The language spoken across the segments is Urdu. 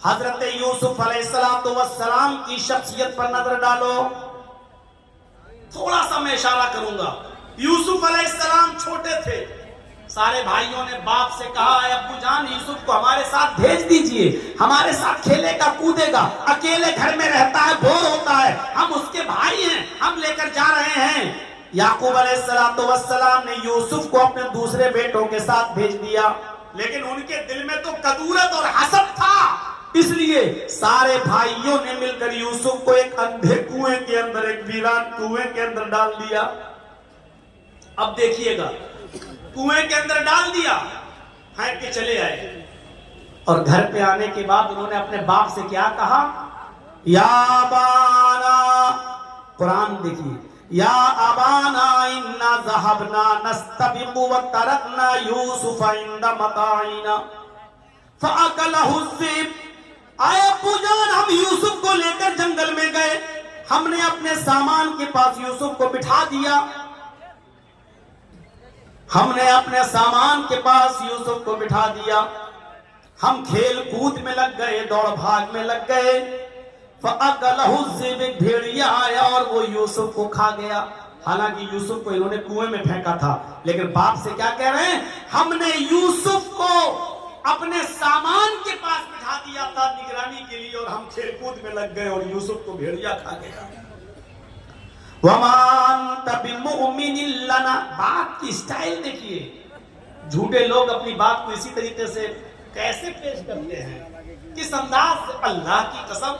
حضرت یوسف علیہ السلام کی شخصیت پر نظر ڈالو. تھوڑا سا میں اشارہ کروں گا. یوسف علیہ السلام چھوٹے تھے. سارے بھائیوں نے باپ سے کہا اے ابو جان یوسف کو ہمارے ساتھ بھیج دیجئے, ہمارے ساتھ کھیلے گا کودے گا, اکیلے گھر میں رہتا ہے بور ہوتا ہے, ہم اس کے بھائی ہیں, ہم لے کر جا رہے ہیں. یعقوب علیہ السلام نے یوسف کو اپنے دوسرے بیٹوں کے ساتھ بھیج دیا, لیکن ان کے دل میں تو کدورت اور حسد تھا, اس لیے سارے بھائیوں نے مل کر یوسف کو ایک اندھے کنویں کے اندر, ایک ویران کنویں کے اندر ڈال دیا. اب دیکھیے گا, کنویں کے اندر ڈال دیا, پھینک کے چلے آئے, اور گھر پہ آنے کے بعد انہوں نے اپنے باپ سے کیا کہا, یا ابانا, قرآن دیکھیے, یا ابانا انا ذهبنا نستبق وترکنا یوسف عند متاعنا فاکلہ الذئب. آئے ابو جان ہم یوسف کو لے کر جنگل میں گئے, ہم نے اپنے سامان کے پاس یوسف کو بٹھا دیا, ہم نے اپنے سامان کے پاس یوسف کو بٹھا دیا, ہم کھیل کود میں لگ گئے, دوڑ بھاگ میں لگ گئے. فَأَكَلَهُ الذِّئْبُ, ایک بھیڑیا آیا اور وہ یوسف کو کھا گیا. حالانکہ یوسف کو انہوں نے کنویں میں پھینکا تھا, لیکن باپ سے کیا کہہ رہے ہیں, ہم نے یوسف کو اپنے سامان کے پاس بٹھا دیا تھا نگرانی کے لیے, اور ہم کھیل کود میں لگ گئے اور یوسف کو بھیڑیا کھا گیا. وَمَا أَنْتَ بِمُؤْمِنٍ لَنَا, بات کی سٹائل دیکھیے. جھوٹے لوگ اپنی بات کو اسی طریقے سے کیسے پیش کرتے ہیں, کس انداز سے. اللہ کی قسم,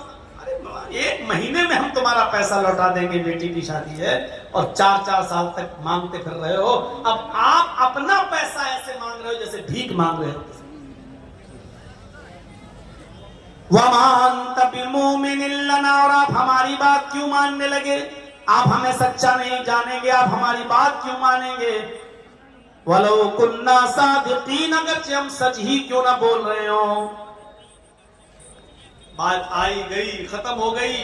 ایک مہینے میں ہم تمہارا پیسہ لوٹا دیں گے, بیٹی کی شادی ہے اور 4 سال تک مانگتے پھر رہے ہو. اب آپ اپنا پیسہ ایسے مانگ رہے ہو جیسے بھیک مانگ رہے ہو. وَمَا أَنْتَ بِمُؤْمِنٍ لَنَا, اور آپ ہماری بات کیوں ماننے لگے, آپ ہمیں سچا نہیں جانیں گے, آپ ہماری بات کیوں مانیں گے. وَلَوْ كُنَّا صَادِقِينَ, اگرچہ ہم سچ ہی کیوں نہ بول رہے ہوں. بات آئی گئی, ختم ہو گئی.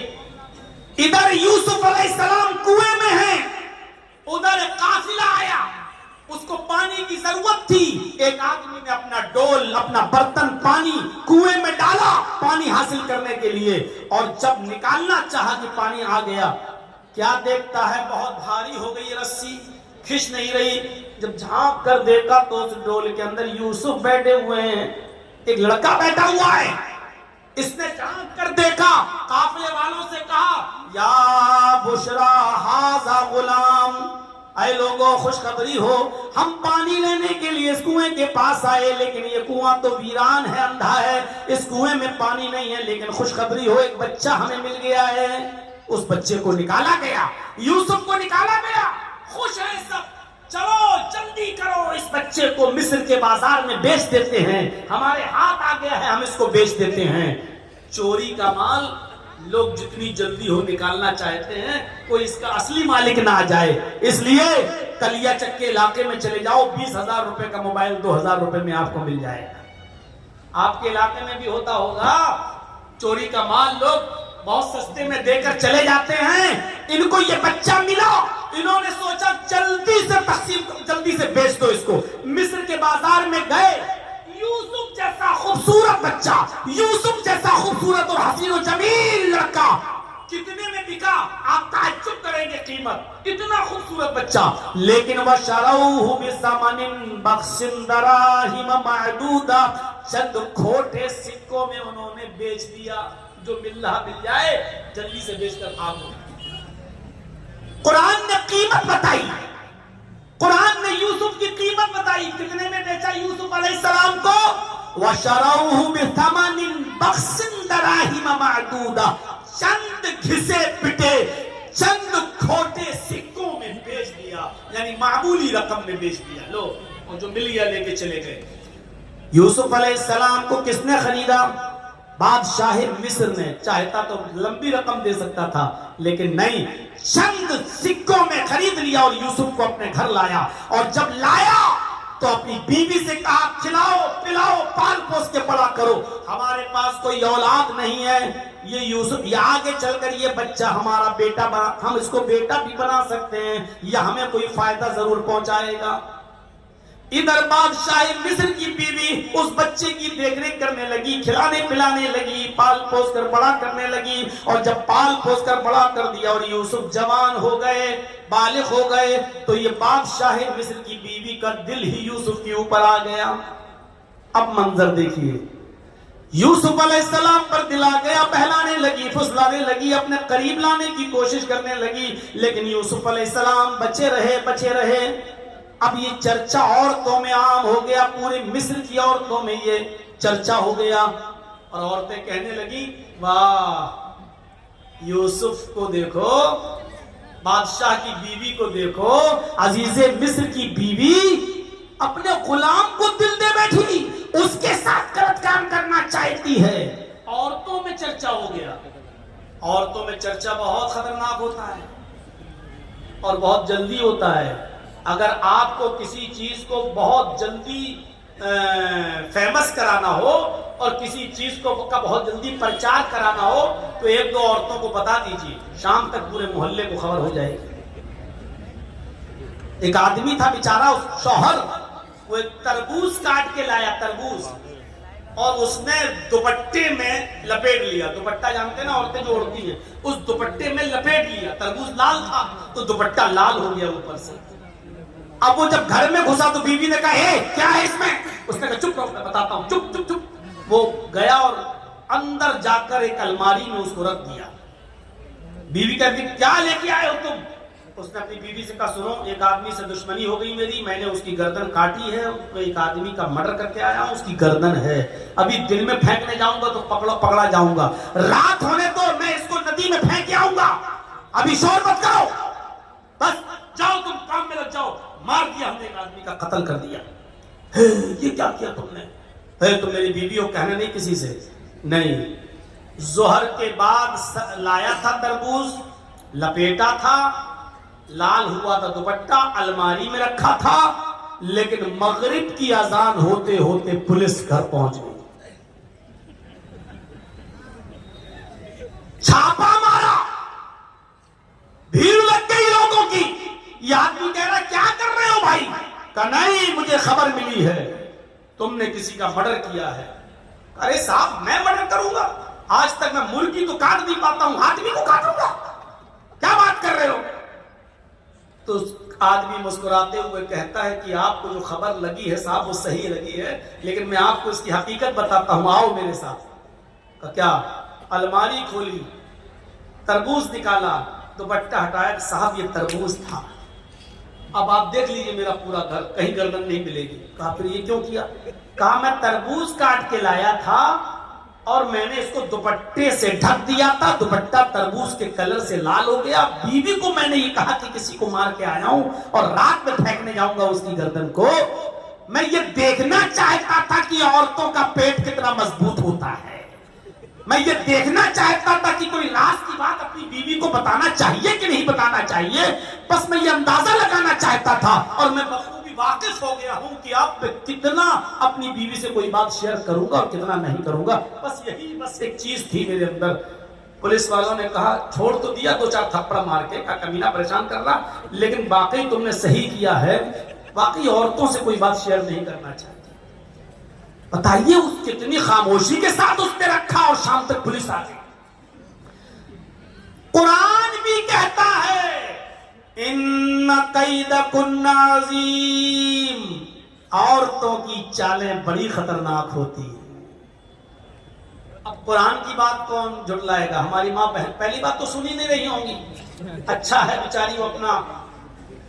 ادھر یوسف علیہ السلام کنویں میں ہیں, ادھر ایک قافلہ آیا, اس کو پانی کی ضرورت تھی. ایک آدمی نے اپنا ڈول, اپنا برتن پانی کنویں میں ڈالا پانی حاصل کرنے کے لیے, اور جب نکالنا چاہا کہ پانی آ گیا, کیا دیکھتا ہے بہت بھاری ہو گئی رسی, کھنچ نہیں رہی. جب جھانک کر دیکھا تو اس ڈول کے اندر یوسف بیٹھے ہوئے ہیں, ایک لڑکا بیٹھا ہوا ہے. اس نے جھانک کر دیکھا, قافلے والوں سے کہا یا بشرا ھذا غلام, اے لوگوں خوشخبری ہو, ہم پانی لینے کے لیے اس کنویں کے پاس آئے, لیکن یہ کنواں تو ویران ہے, اندھا ہے, اس کنویں میں پانی نہیں ہے, لیکن خوشخبری ہو ایک بچہ ہمیں مل گیا ہے. اس بچے کو نکالا گیا, یوسف کو نکالا گیا. خوش ہیں سب, چلو جلدی کرو, اس بچے کو مصر کے بازار میں بیچ دیتے ہیں, ہمارے ہاتھ آ گیا ہے, ہم اس کو بیچ دیتے ہیں. چوری کا مال لوگ جتنی جلدی ہو نکالنا چاہتے ہیں, کوئی اس کا اصلی مالک نہ آ جائے. اس لیے کلیا چک کے علاقے میں چلے جاؤ, 20,000 روپے کا موبائل 2,000 روپے میں آپ کو مل جائے گا. آپ کے علاقے میں بھی ہوتا ہوگا, چوری کا مال لوگ بہت سستے میں دے کر چلے جاتے ہیں. ان کو یہ بچہ ملا, انہوں نے سوچا جلدی سے تقسیم, جلدی سے بیچ دو اس کو. مصر کے بازار میں گئے, یوسف جیسا خوبصورت بچہ, یوسف جیسا خوبصورت اور حسین و جمیل لڑکا کتنے میں بکا, آپ تعجب کریں گے قیمت, اتنا خوبصورت بچہ. لیکن وَشَرَوْهُ بِثَمَنٍ بَخْسٍ دَرَاهِمَ مَعْدُودَةٍ, چند کھوٹے سکوں میں انہوں نے بیچ دیا. جو مل رہا مل جائے, جلدی سے بیچ کر آپ. قرآن نے قیمت بتائی, قرآن نے یوسف کی قیمت بتائی. کتنے میں بیچا یوسف علیہ السلام کو, وَشَرَوْهُ بِثَمَنٍ بَخْسٍ دَرَاهِمَ مَعْدُودَةٍ, چند گھسے پٹے, چند کھوٹے سکوں میں بیچ دیا, یعنی معمولی رقم میں بیچ دیا. لو, اور جو مل گیا لے کے چلے گئے. یوسف علیہ السلام کو کس نے خریدا, بادشاہ مصر نے. چاہتا تو لمبی رقم دے سکتا تھا, لیکن نہیں, چند سکوں میں خرید لیا اور یوسف کو اپنے گھر لایا. اور جب لایا تو اپنی بیوی سے کہا کھلاؤ پلاؤ پال پوس کے بڑا کرو, ہمارے پاس کوئی اولاد نہیں ہے. یہ یوسف, یہ آگے چل کر یہ بچہ ہمارا بیٹا بنا, ہم اس کو بیٹا بھی بنا سکتے ہیں, یا ہمیں کوئی فائدہ ضرور پہنچائے گا. ادھر بادشاہ مصر کی بیوی اس بچے کی دیکھ ریکھ کرنے لگی، کھلانے پلانے لگی، پال پوس کر بڑا کرنے لگی، اور جب پال پوس کر بڑا کر دیا اور یوسف جوان ہو گئے، بالغ ہو گئے، تو یہ بادشاہ مصر کی بیوی کا دل ہی یوسف کے اوپر آ گیا۔ اب منظر دیکھیے، یوسف علیہ السلام پر دل آ گیا، بہلانے لگی، پھسلانے لگی، اپنے قریب لانے کی کوشش کرنے لگی، لیکن یوسف علیہ السلام بچے رہے۔ اب یہ چرچا عورتوں میں عام ہو گیا، پورے مصر کی عورتوں میں یہ چرچا ہو گیا، اور عورتیں کہنے لگی واہ یوسف کو دیکھو، بادشاہ کی بیوی کو دیکھو، عزیز مصر کی بیوی اپنے غلام کو دل دے بیٹھی، اس کے ساتھ غلط کام کرنا چاہتی ہے۔ عورتوں میں چرچا ہو گیا۔ عورتوں میں چرچا بہت خطرناک ہوتا ہے اور بہت جلدی ہوتا ہے۔ اگر آپ کو کسی چیز کو بہت جلدی فیمس کرانا ہو اور کسی چیز کو بہت جلدی پرچار کرانا ہو تو ایک دو عورتوں کو بتا دیجیے، شام تک پورے محلے کو خبر ہو جائے گی۔ ایک آدمی تھا بیچارہ، شوہر، وہ ایک تربوز کاٹ کے لایا، تربوز، اور اس نے دوپٹے میں لپیٹ لیا۔ دوپٹہ جانتے ہیں نا عورتیں جو اوڑھتی ہیں، اس دوپٹے میں لپیٹ لیا۔ تربوز لال تھا تو دوپٹہ لال ہو گیا اوپر سے۔ اب وہ جب گھر میں گھسا تو بیوی نے کہا اے کیا ہے اس میں؟ اس نے کہا چپ رہو میں بتاتا ہوں، چپ چپ چپ۔ وہ گیا اور اندر جا کر ایک الماری میں اس کو رکھ دیا۔ بیوی کہتی کیا لے کے آئے ہو تم؟ اس نے اپنی بیوی سے کہا سنو، ایک آدمی سے دشمنی ہو گئی میری، میں نے اس کی گردن کاٹی ہے، ایک آدمی کا مرڈر کر کے آیا ہوں، اس کی گردن ہے، ابھی دن میں پھینکنے جاؤں گا تو پکڑا جاؤں گا، رات ہونے تو میں اس کو ندی میں پھینک کے آؤں گا، ابھی شور مت کرو، بس جاؤ تم کام میں لگ جاؤ۔ مار دیا ہم نے، ایک آدمی کا قتل کر دیا۔ یہ کیا کیا تم نے؟ تم میری بیوی کو کہنا نہیں کسی سے؟ نہیں۔ ظہر کے بعد لایا تھا تربوز، لپیٹا تھا، لال ہوا تھا دوپٹہ، الماری میں رکھا تھا، لیکن مغرب کی اذان ہوتے ہوتے پولیس گھر پہنچ گئی، چھاپا مارا، بھیڑ لگ گئی لوگوں کی۔ یہ آدمی کہہ رہا کیا کر رہے ہو بھائی؟ کہا نہیں مجھے خبر ملی ہے تم نے کسی کا مرڈر کیا ہے۔ ارے صاحب میں مرڈر کروں گا؟ آج تک میں مرغی تو کاٹ نہیں پاتا ہوں، آدمی کو کاٹوں گا؟ کیا بات کر رہے ہو؟ تو آدمی مسکراتے ہوئے کہتا ہے کہ آپ کو جو خبر لگی ہے صاحب وہ صحیح لگی ہے، لیکن میں آپ کو اس کی حقیقت بتاتا ہوں، آؤ میرے ساتھ۔ کہا کیا؟ الماری کھولی، تربوز نکالا، دوپٹہ ہٹایا، صاحب یہ تربوز تھا، اب آپ دیکھ لیجئے میرا پورا گھر، کہیں گردن نہیں ملے گی۔ کہا پھر یہ کیوں کیا؟ کہا میں تربوز کاٹ کے لایا تھا اور میں نے اس کو دوپٹے سے ڈھک دیا تھا، دوپٹہ تربوز کے کلر سے لال ہو گیا، بیوی کو میں نے یہ کہا کہ کسی کو مار کے آیا ہوں اور رات میں پھینکنے جاؤں گا اس کی گردن کو۔ میں یہ دیکھنا چاہتا تھا کہ عورتوں کا پیٹ کتنا مضبوط ہوتا ہے، میں یہ دیکھنا چاہتا تھا کہ کوئی راز کی بات اپنی بیوی کو بتانا چاہیے کہ نہیں بتانا چاہیے، بس میں یہ اندازہ لگانا چاہتا تھا، اور میں بخوبی واقف ہو گیا ہوں کہ اب کتنا اپنی بیوی سے کوئی بات شیئر کروں گا اور کتنا نہیں کروں گا، بس یہی بس ایک چیز تھی میرے اندر۔ پولیس والوں نے کہا چھوڑ تو دیا دو چار تھپڑ مار کے، کہا کمینہ پریشان کر رہا، لیکن واقعی تم نے صحیح کیا ہے، واقعی عورتوں سے کوئی بات شیئر نہیں کرنا چاہتی۔ بتائیے اس کتنی خاموشی کے ساتھ اس نے رکھا اور شام تک پولیس آ گئی۔ قرآن بھی کہتا ہے ان قیدکن عظیم، عورتوں کی چالیں بڑی خطرناک ہوتی ہیں۔ اب قرآن کی بات کون جھٹلائے گا؟ ہماری ماں بہن پہلی بات تو سنی نہیں رہی ہوں گی، اچھا ہے بیچاری وہ اپنا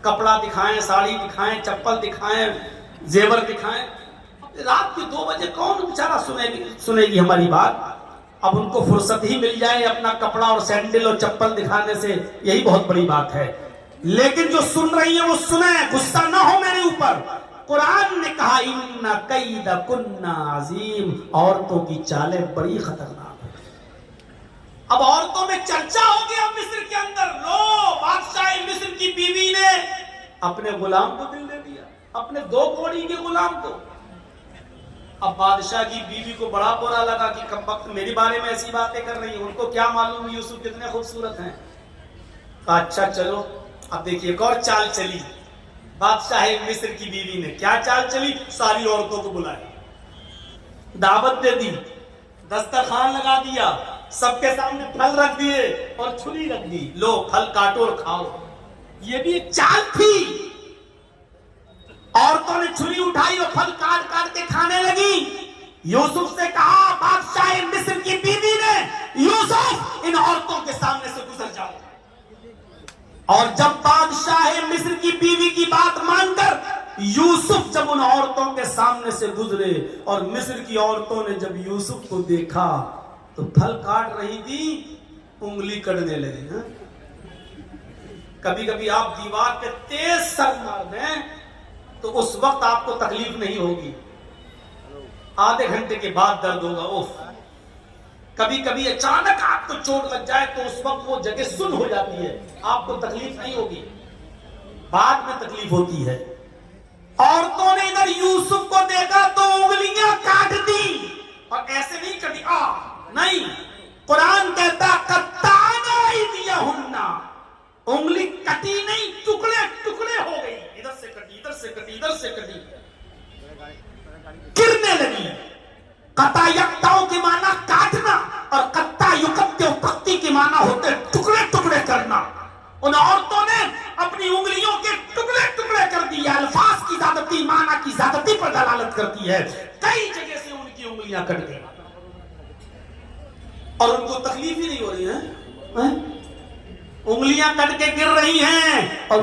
کپڑا دکھائیں، ساڑی دکھائیں، چپل دکھائیں، زیور دکھائیں، رات کے 2 بجے کون بیچارہ سنے گی ہماری بات؟ اب ان کو فرصت ہی مل جائے اپنا کپڑا اور سینڈل اور چپل دکھانے سے، یہی بہت بڑی بات ہے۔ لیکن جو سن رہی ہیں وہ سنیں، غصہ نہ ہو میرے اوپر۔ قرآن نے کہا ان کیدکن عظیم، عورتوں کی چالیں بڑی خطرناک ہیں۔ اب عورتوں میں چرچا ہو گیا مصر کے اندر، لو بادشاہ مصر کی بیوی نے اپنے غلام کو دل دے دیا، اپنے 2 کوڑی کے غلام کو۔ اب بادشاہ کی بیوی کو بڑا برا لگا کہ کم وقت میری بارے میں ایسی باتیں کر رہی ہیں، ان کو کیا معلوم یوسف کتنے خوبصورت ہیں۔ کہا اچھا چلو اب دیکھیے ایک اور چال چلی۔ بادشاہ مصر کی بیوی نے کیا چال چلی؟ ساری عورتوں کو بلائی، دعوت دے دی، دسترخوان لگا دیا، سب کے سامنے پھل رکھ دیے اور چھری رکھ دی، لو پھل کاٹو اور کھاؤ۔ یہ بھی ایک چال تھی۔ عورتوں نے چھری اٹھائی اور پھل کاٹ کاٹ کے کھانے لگی۔ یوسف سے کہا بادشاہ مصر کی بیوی نے، یوسف ان عورتوں کے سامنے سے گزر جاؤ۔ اور جب بادشاہ مصر کی بیوی کی بات مان کر یوسف جب ان عورتوں کے سامنے سے گزرے اور مصر کی عورتوں نے جب یوسف کو دیکھا تو پھل کاٹ رہی تھی، انگلی کٹنے لگے۔ کبھی کبھی آپ دیوار پہ تیز سر مار دیں تو اس وقت آپ کو تکلیف نہیں ہوگی، آدھے گھنٹے کے بعد درد ہوگا۔ اوف، کبھی کبھی اچانک آپ کو چوٹ لگ جائے تو اس وقت وہ جگہ سن ہو جاتی ہے، آپ کو تکلیف نہیں ہوگی، بعد میں تکلیف ہوتی ہے۔ عورتوں نے ادھر یوسف کو دیکھا تو انگلیاں کاٹ دی، اور ایسے نہیں کٹی نہیں، قرآن کہتا قطعنا ایدیہن، انگلی کٹی نہیں، ٹکڑے ٹکڑے ہو گئی، ادھر سے کٹی ادھر سے کٹی ادھر سے کٹی، گرنے لگی۔ قطع یقطع کے معنی کاٹنا اور قطع یقطع قطعی کے معنی ہوتے ٹکڑے ٹکڑے کرنا۔ ان عورتوں نے اپنی انگلیوں کے ٹکڑے ٹکڑے کر دیے۔ الفاظ کی زیادتی معنی کی زیادتی پر دلالت کرتی ہے، کئی جگہ سے ان کی انگلیاں کٹ گئی اور ان کو تکلیف ہی نہیں ہو رہی ہے، انگلیاں کٹ کے گر رہی ہیں۔ اور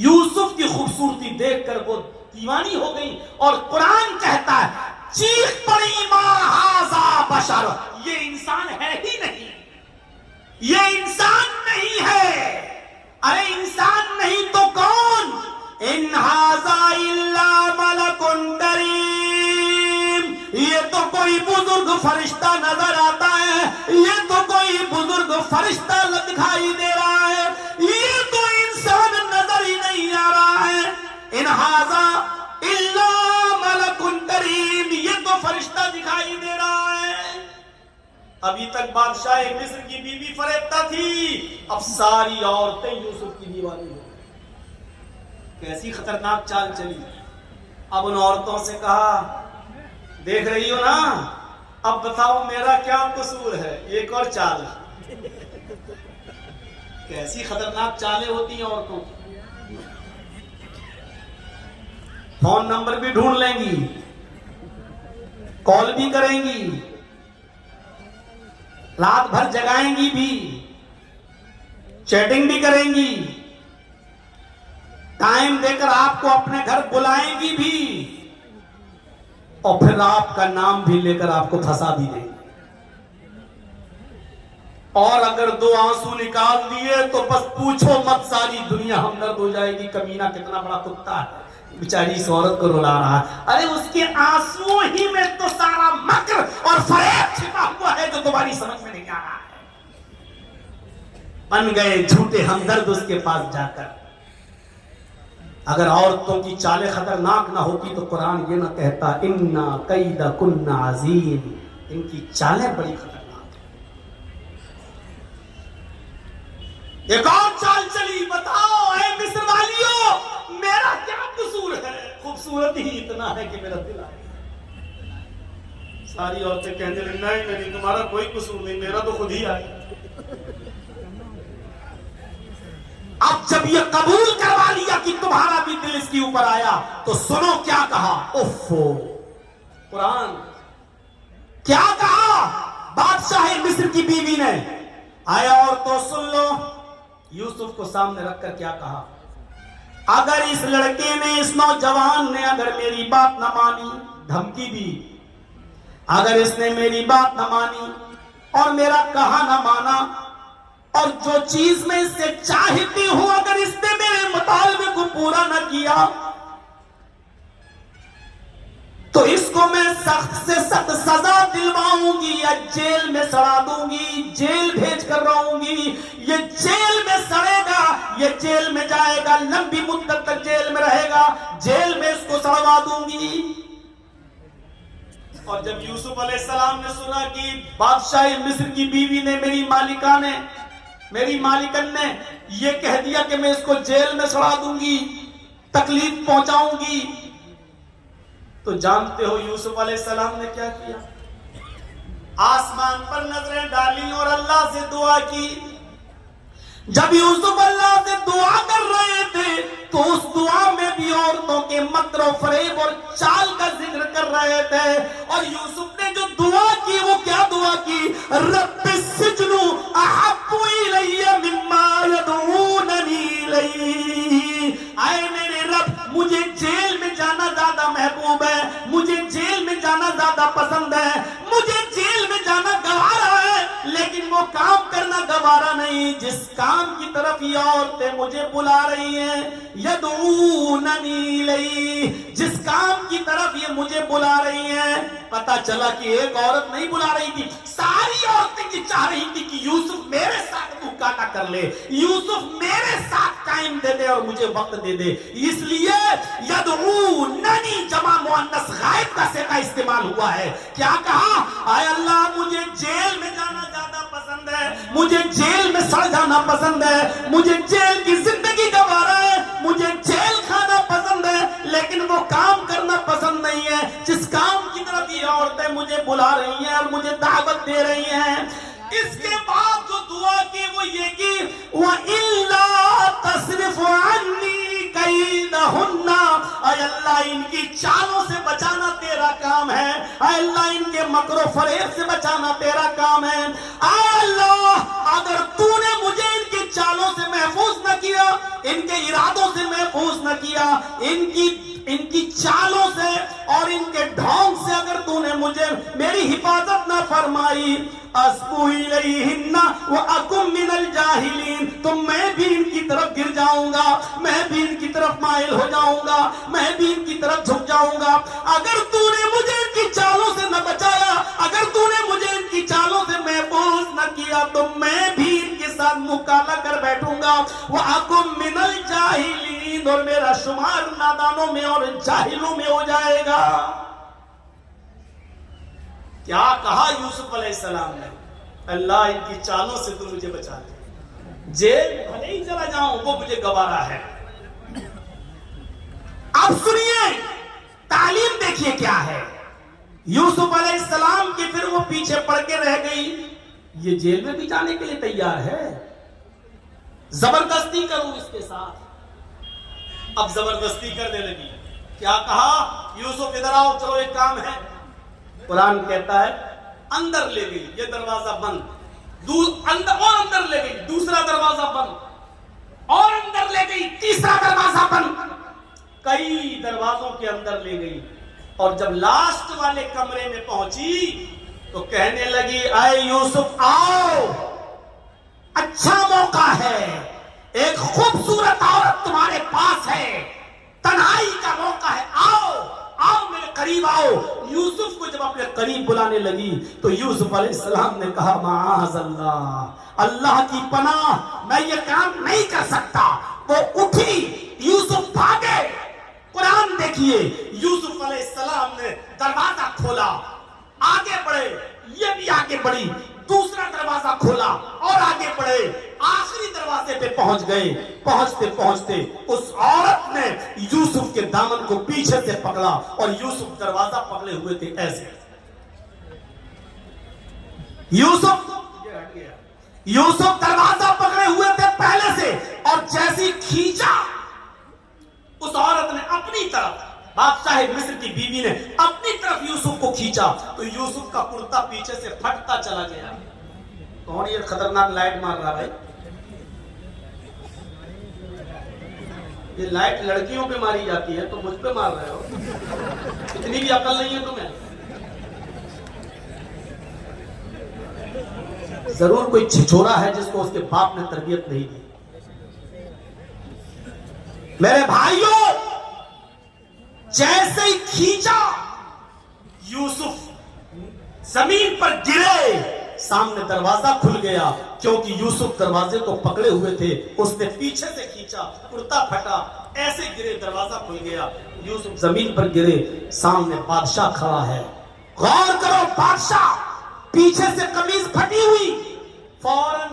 یوسف کی خوبصورتی دیکھ کر وہ دیوانی ہو گئی، اور قرآن کہتا ہے چیخ پڑی ما ھذا بشر، یہ انسان ہے ہی نہیں، یہ انسان نہیں ہے۔ ارے انسان نہیں تو کون؟ ان ھذا الا ملک کریم، یہ تو کوئی بزرگ فرشتہ نظر آتا ہے، یہ تو کوئی بزرگ فرشتہ دکھائی دے رہا ہے، یہ تو انسان نظر ہی نہیں آ رہا ہے۔ ان ھذا الا ملک کریم، یہ تو فرشتہ دکھائی دے رہا ہے۔ ابھی تک بادشاہ مصر کی بیوی فریبتہ تھی، اب ساری عورتیں یوسف کی دیوانی ہو۔ کیسی خطرناک چال چلی۔ اب ان عورتوں سے کہا دیکھ رہی ہو نا، اب بتاؤ میرا کیا قصور ہے؟ ایک اور چال، کیسی خطرناک چالیں ہوتی ہیں عورتوں کی۔ فون نمبر بھی ڈھونڈ لیں گی، کال بھی کریں گی، رات بھر جگائیں گی بھی، چیٹنگ بھی کریں گی، ٹائم دے کر آپ کو اپنے گھر بلائیں گی بھی، اور پھر آپ کا نام بھی لے کر آپ کو پھنسا بھی دیں گے۔ اور اگر دو آنسو نکال دیے تو بس پوچھو مت، ساری دنیا ہمدرد ہو جائے گی، کمینہ کتنا بڑا کتا ہے، بیچاری اس عورت کو رلا رہا ہے۔ ارے اس کے آنسو ہی میں تو سارا مکر اور فریب چھپا ہوا ہے جو تمہاری سمجھ میں نہیں آ رہا ہے۔ بن گئے جھوٹے ہمدرد اس کے پاس جا کر۔ اگر عورتوں کی چالیں خطرناک نہ ہوتی تو قرآن یہ نہ کہتا اِنَّا کَیْدَکُنَّ عَظِیمٌ، ان کی چالیں بڑی خطرناک۔ ایک اور چال چلی، بتاؤ اے مصر والیوں میرا کیا قصور ہے؟ خوبصورت ہی اتنا ہے کہ میرا دل آئے۔ ساری عورتیں کہنے لگی نہیں تمہارا کوئی قصور نہیں، میرا تو خود ہی آئے۔ اب جب یہ قبول کروا لیا کہ تمہارا بھی دل اس کے اوپر آیا تو سنو کیا کہا۔ اوفو، قرآن کیا کہا بادشاہ مصر کی بیوی نے؟ آیا اور تو سن لو، یوسف کو سامنے رکھ کر کیا کہا۔ اگر اس لڑکے نے، اس نوجوان نے اگر میری بات نہ مانی، دھمکی دی، اگر اس نے میری بات نہ مانی اور میرا کہا نہ مانا، اور جو چیز میں اس سے چاہتی ہوں اگر اس نے میرے مطالبے کو پورا نہ کیا تو اس کو میں سخت سے سخت سزا دلواؤں گی، یا جیل میں سڑا دوں گی، جیل بھیج کر رہوں گی، یہ جیل میں سڑے گا، یہ جیل میں جائے گا، لمبی مدت تک جیل میں رہے گا، جیل میں اس کو سڑوا دوں گی۔ اور جب یوسف علیہ السلام نے سنا کہ بادشاہ مصر کی بیوی نے، میری مالکہ نے میری مالکن نے یہ کہہ دیا کہ میں اس کو جیل میں سڑا دوں گی، تکلیف پہنچاؤں گی. تو جانتے ہو یوسف علیہ السلام نے کیا کیا؟ آسمان پر نظریں ڈالی اور اللہ سے دعا کی. جب یوسف اللہ سے دعا کر رہے تھے تو اس دعا میں بھی عورتوں کے مکر و فریب اور چال کا ذکر کر رہے تھے. اور یوسف نے جو دعا کی وہ کیا دعا کی؟ رب السجن احب الی مما یدعوننی الیہ. اے میرے رب، مجھے جیل میں جانا زیادہ محبوب ہے، مجھے جیل میں جانا زیادہ پسند ہے، مجھے جیل میں جانا گوارا ہے، لیکن وہ کام کرنا گوارا نہیں جس کام کی طرف یہ عورتیں مجھے بلا رہی ہیں. یدعوننی الیہ، جس کام کی طرف یہ مجھے بلا رہی ہیں. پتا چلا کہ ایک عورت نہیں بلا رہی تھی، ساری عورتیں کی چاہ رہی تھی کہ یوسف میرے ساتھ مکالمہ کر لے، یوسف میرے ساتھ ٹائم دے دے اور مجھے وقت دے دے. اس لیے یدعوننی جمع مؤنث غائب کا صیغہ استعمال ہوا ہے. کیا کہا؟ اے اللہ، مجھے جیل میں جانا زیادہ پسند ہے، مجھے جیل میں سڑ جانا پسند ہے، مجھے جیل کی زندگی گوارا ہے، مجھے جیل کھانا پسند ہے، لیکن وہ کام کرنا پسند نہیں ہے جس کام کی طرف یہ عورتیں مجھے بلا رہی ہیں اور مجھے دعوت دے رہی ہیں. اس کے بعد جو دعا کی وہ یہ کی وَإِلَّا تَصْرِفْ عَنِّي كَيْدَهُنَّ. اے اللہ، ان کی چالوں سے بچانا تیرا کام ہے. اے اللہ، ان کے مکر و فریب سے بچانا تیرا کام ہے. اے اللہ، اگر تو نے مجھے ان کی چالوں سے محفوظ نہ کیا، ان کے ارادوں سے محفوظ نہ کیا، ان کی چالوں سے اور ان کے ڈھونگ سے اگر تو نے مجھے میری حفاظت نہ فرمائی، اسبو الیہن واکم من الجاہلین، تو میں بھی ان کی طرف گر جاؤں گا، میں بھی ان کی طرف مائل ہو جاؤں گا، میں بھی ان کی طرف جھک جاؤں گا. اگر تو نے مجھے ان کی چالوں سے نہ بچایا، اگر تو نے مجھے ان کی چالوں سے محفوظ نہ کیا، تو میں بھی ان کے ساتھ مکالمہ کر بیٹھوں گا. واکم من الجاہلین، اور میرا شمار نادانوں میں اور جاہلوں میں ہو جائے گا. کیا کہا یوسف علیہ السلام نے؟ اللہ، ان کی چالوں سے تو مجھے بچا دے، جیل بھلے ہی چلا جاؤں وہ مجھے گوارا ہے. اب سنیے، تعلیم دیکھیے کیا ہے. یوسف علیہ السلام کی پھر وہ پیچھے پڑ کے رہ گئی. یہ جیل میں بھی جانے کے لیے تیار ہے، زبردستی کروں اس کے ساتھ. اب زبردستی کرنے لگی. کیا کہا؟ یوسف ادھر آؤ، چلو ایک کام ہے. قرآن کہتا ہے اندر لے گئی، یہ دروازہ بند، اور اندر لے گئی، دوسرا دروازہ بند، اور اندر لے گئی، تیسرا دروازہ بند، کئی دروازوں کے اندر لے گئی. اور جب لاسٹ والے کمرے میں پہنچی تو کہنے لگی اے یوسف آؤ، اچھا موقع ہے، ایک خوبصورت عورت تمہارے پاس ہے، تنہائی کا موقع ہے، آؤ آؤ میرے قریب آؤ. یوسف کو جب اپنے قریب بلانے لگی تو یوسف علیہ السلام نے کہا معاذ اللہ، اللہ کی پناہ، میں یہ کام نہیں کر سکتا. وہ اٹھی، یوسف بھاگے. قرآن دیکھیے، یوسف علیہ السلام نے دروازہ کھولا، آگے بڑھے، یہ بھی آگے بڑھی، دوسرا دروازہ کھولا اور آگے بڑھے، آخری دروازے پہ پہنچ گئے. پہنچتے پہنچتے اس عورت نے یوسف کے دامن کو پیچھے سے پکڑا اور یوسف دروازہ پکڑے ہوئے تھے ایسے. یوسف دروازہ پکڑے ہوئے تھے پہلے سے، اور جیسی کھینچا اس عورت نے اپنی طرف، بادشاہ مصر کی بیوی نے اپنی طرف یوسف کو کھینچا تو یوسف کا کرتا پیچھے سے پھٹتا چلا گیا. کون یہ خطرناک لائٹ مار رہا بھائی؟ یہ لائٹ لڑکیوں پہ ماری جاتی ہے تو مجھ پہ مار رہے ہو؟ اتنی بھی عقل نہیں ہے تمہیں؟ ضرور کوئی چھچورا ہے جس کو اس کے باپ نے تربیت نہیں دی. میرے بھائیوں، جیسے ہی کھینچا یوسف زمین پر گرے، سامنے دروازہ کھل گیا. کیونکہ یوسف دروازے کو پکڑے ہوئے تھے، اس نے پیچھے سے کھینچا، کرتا پھٹا، ایسے گرے، دروازہ کھل گیا. یوسف زمین پر گرے، سامنے بادشاہ کھڑا ہے. غور کرو، بادشاہ پیچھے سے قمیض پھٹی ہوئی، فوراً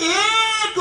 1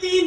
3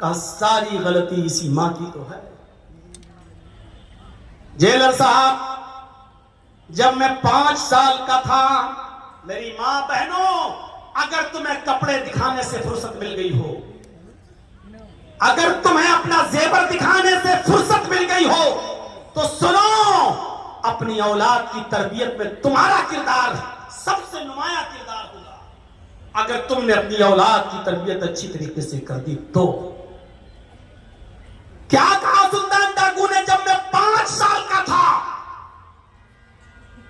کہا ساری غلطی اسی ماں کی تو ہے۔ جیلر صاحب، جب میں 5 سال کا تھا، میری ماں بہنوں، اگر تمہیں کپڑے دکھانے سے فرصت مل گئی ہو، اگر تمہیں اپنا زیور دکھانے سے فرصت مل گئی ہو، تو سنو، اپنی اولاد کی تربیت میں تمہارا کردار سب سے نمایاں کردار ہوگا۔ اگر تم نے اپنی اولاد کی تربیت اچھی طریقے سے کر دی تو۔ کیا کہا سلطان ڈاکو نے جب میں 5 سال کا تھا؟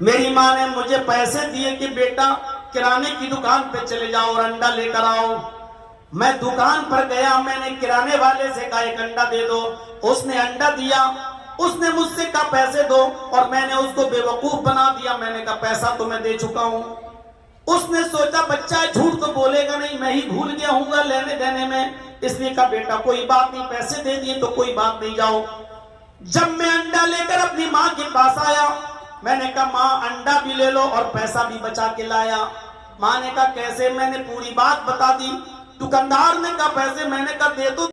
میری ماں نے مجھے پیسے دیے کہ بیٹا کرانے کی دکان پہ چلے جاؤ اور انڈا لے کر آؤ۔ میں دکان پر گیا، میں نے کرانے والے سے کہا ایک انڈا دے دو، اس نے انڈا دیا، اس نے مجھ سے کہا پیسے دو، اور میں نے اس کو بے وقوف بنا دیا۔ میں نے کہا پیسہ تو میں دے چکا ہوں۔ اس نے سوچا بچہ جھوٹ تو بولے گا نہیں، میں ہی بھول گیا ہوں گا لینے دینے میں، اس نے کہا بیٹا کوئی بات نہیں، پیسے دے دیے تو کوئی بات نہیں، جاؤ۔ جب میں انڈا لے کر اپنی ماں کے پاس آیا، میں نے کہا ماں انڈا بھی لے لو اور پیسہ بھی بچا کے لایا۔ ماں نے کہا کیسے؟ میں نے پوری بات بتا دی۔ دکاندار نے کہا پیسے، میں نے کہا دے دو۔